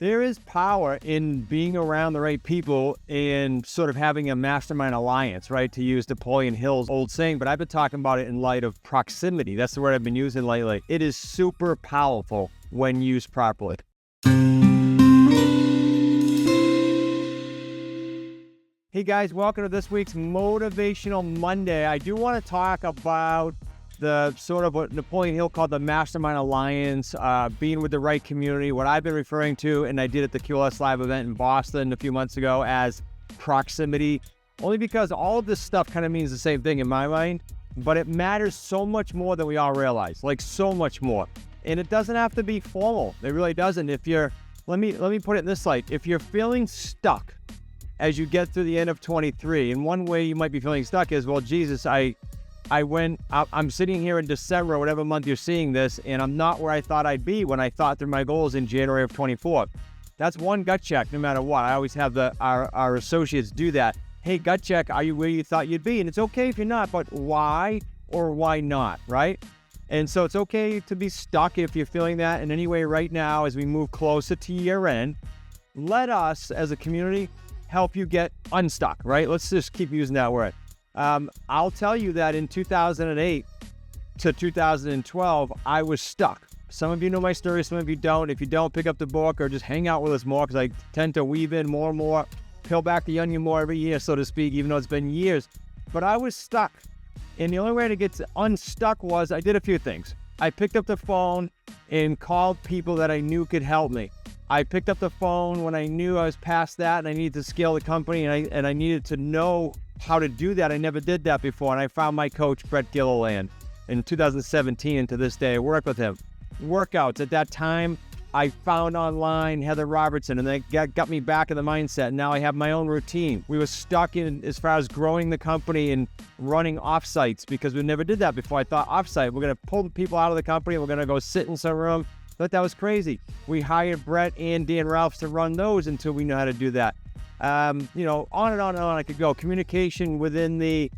There is power in being around the right people and sort of having a mastermind alliance, right? To use Napoleon Hill's old saying, but I've been talking about it in light of proximity. That's the word I've been using lately. It is super powerful when used properly. Hey guys, welcome to this week's Motivational Monday. I do want to talk about the sort of what Napoleon Hill called the Mastermind Alliance, being with the right community, what I've been referring to, and I did at the QLS Live event in Boston a few months ago, as proximity, only because all of this stuff kind of means the same thing in my mind, but it matters so much more than we all realize, like so much more. And it doesn't have to be formal. It really doesn't. If you're, let me put it in this light. If you're feeling stuck as you get through the end of 23, and one way you might be feeling stuck is, well, Jesus, I'm sitting here in December, whatever month you're seeing this, and I'm not where I thought I'd be when I thought through my goals in January of 24. That's one gut check, no matter what. I always have our associates do that. Hey, gut check, are you where you thought you'd be? And it's okay if you're not, but why or why not, right? And so it's okay to be stuck if you're feeling that in any way right now as we move closer to year end. Let us, as a community, help you get unstuck, right? Let's just keep using that word. I'll tell you that in 2008 to 2012, I was stuck. Some of you know my story, some of you don't. If you don't, pick up the book or just hang out with us more, because I tend to weave in more and more, peel back the onion more every year, so to speak, even though it's been years. But I was stuck. And the only way to get unstuck was I did a few things. I picked up the phone and called people that I knew could help me. I picked up the phone when I knew I was past that and I needed to scale the company, and I needed to know how to do that. I never did that before, and I found my coach, Brett Gilliland, in 2017, and to this day I work with him. Workouts, at that time, I found online Heather Robertson, and they got me back in the mindset. Now I have my own routine. We were stuck in as far as growing the company and running offsites, because we never did that before. I thought offsite, we're going to pull people out of the company, we're going to go sit in some room. Thought that was crazy. We hired Brett and Dan Ralphs to run those until we know how to do that. On and on and on I could go. Communication within the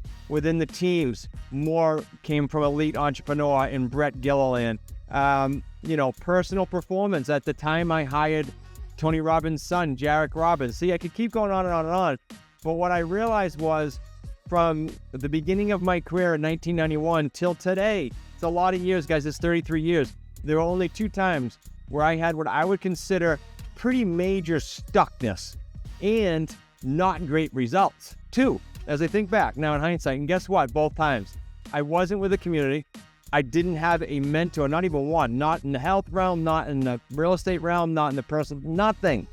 teams, more came from elite entrepreneur in Brett Gilliland. Personal performance. At the time, I hired Tony Robbins' son, Jarek Robbins. See, I could keep going on and on and on. But what I realized was, from the beginning of my career in 1991 till today, it's a lot of years, guys. It's 33 years. There were only 2 times where I had what I would consider pretty major stuckness and not great results. 2, as I think back now in hindsight, and guess what? Both times, I wasn't with a community. I didn't have a mentor, not even one, not in the health realm, not in the real estate realm, not in the personal, nothing.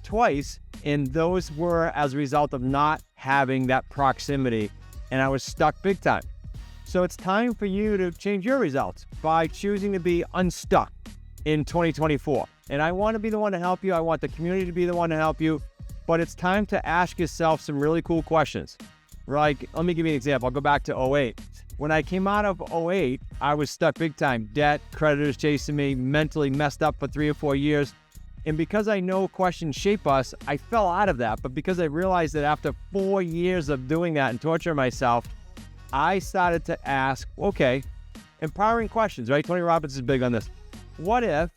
Twice, and those were as a result of not having that proximity, and I was stuck big time. So it's time for you to change your results by choosing to be unstuck in 2024. And I want to be the one to help you. I want the community to be the one to help you. But it's time to ask yourself some really cool questions. Like, let me give you an example. I'll go back to 08. When I came out of 08, I was stuck big time. Debt, creditors chasing me, mentally messed up for 3 or 4 years. And because I know questions shape us, I fell out of that. But because I realized that after 4 years of doing that and torturing myself, I started to ask, okay, empowering questions, right? Tony Robbins is big on this. What if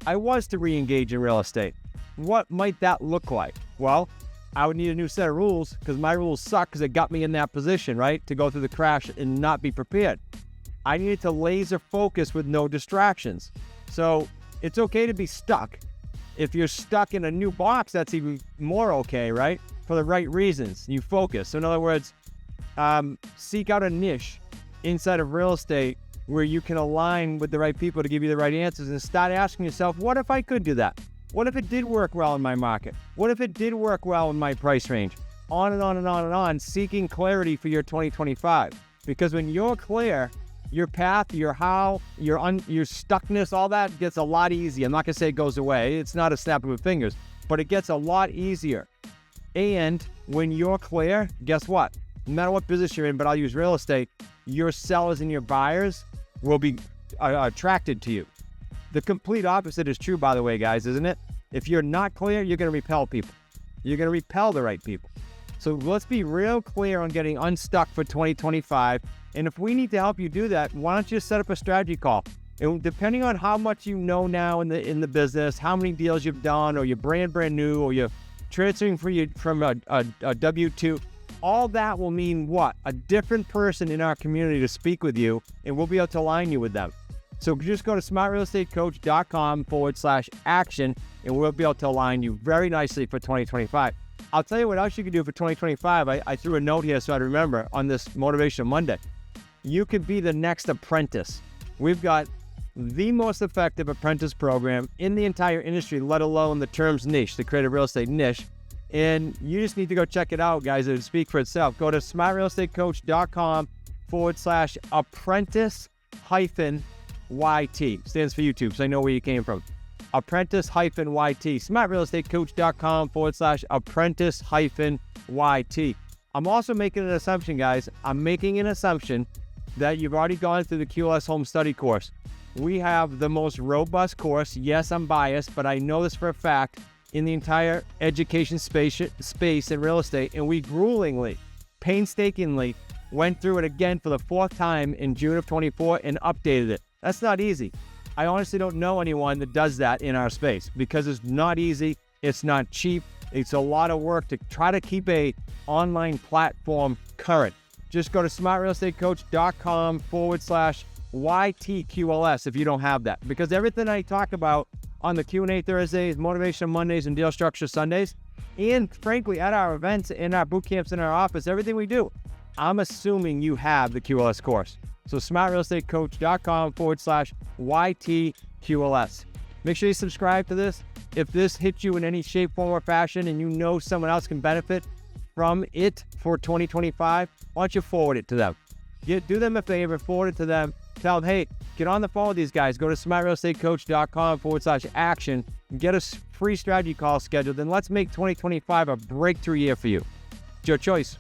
I was to re-engage in real estate? What might that look like? Well, I would need a new set of rules, because my rules suck, because it got me in that position, right? To go through the crash and not be prepared. I needed to laser focus with no distractions. So it's okay to be stuck. If you're stuck in a new box, that's even more okay, right? For the right reasons. You focus. So in other words, seek out a niche inside of real estate where you can align with the right people to give you the right answers, and start asking yourself, what if I could do that? What if it did work well in my market? What if it did work well in my price range? On and on and on and on, seeking clarity for your 2025. Because when you're clear, your path, your how, your stuckness, all that gets a lot easier. I'm not going to say it goes away. It's not a snap of the fingers, but it gets a lot easier. And when you're clear, guess what? No matter what business you're in, but I'll use real estate, your sellers and your buyers will be attracted to you. The complete opposite is true, by the way, guys, isn't it? If you're not clear, you're going to repel people. You're going to repel the right people. So let's be real clear on getting unstuck for 2025. And if we need to help you do that, why don't you set up a strategy call? And depending on how much you know now in the business, how many deals you've done, or you're brand new, or you're transferring from a W-2, all that will mean what? A different person in our community to speak with you, and we'll be able to align you with them. So just go to smartrealestatecoach.com/action, and we'll be able to align you very nicely for 2025. I'll tell you what else you can do for 2025. I threw a note here so I remember on this Motivational Monday. You could be the next apprentice. We've got the most effective apprentice program in the entire industry, let alone the terms niche, the creative real estate niche. And you just need to go check it out, guys. It'll speak for itself. Go to smartrealestatecoach.com/apprentice-YT. Stands for YouTube, so I know where you came from. Apprentice-YT. smartrealestatecoach.com/apprentice-YT. I'm also making an assumption, guys. I'm making an assumption that you've already gone through the QLS Homestudy Course. We have the most robust course. Yes, I'm biased, but I know this for a fact, in the entire education space in real estate, and we gruelingly, painstakingly went through it again for the 4th time in June of 24 and updated it. That's not easy. I honestly don't know anyone that does that in our space, because it's not easy, it's not cheap, it's a lot of work to try to keep a online platform current. Just go to smartrealestatecoach.com/YTQLS if you don't have that, because everything I talk about on the Q&A Thursdays, Motivation Mondays, and Deal Structure Sundays, and frankly at our events, in our boot camps, in our office, everything we do, I'm assuming you have the QLS course. So smartrealestatecoach.com/YTQLS. Make sure you subscribe to this. If this hits you in any shape, form, or fashion, and you know someone else can benefit from it for 2025, why don't you forward it to them? Do them a favor, forward it to them. Tell them, hey, get on the phone with these guys. Go to smartrealestatecoach.com/action and get a free strategy call scheduled. Then let's make 2025 a breakthrough year for you. It's your choice.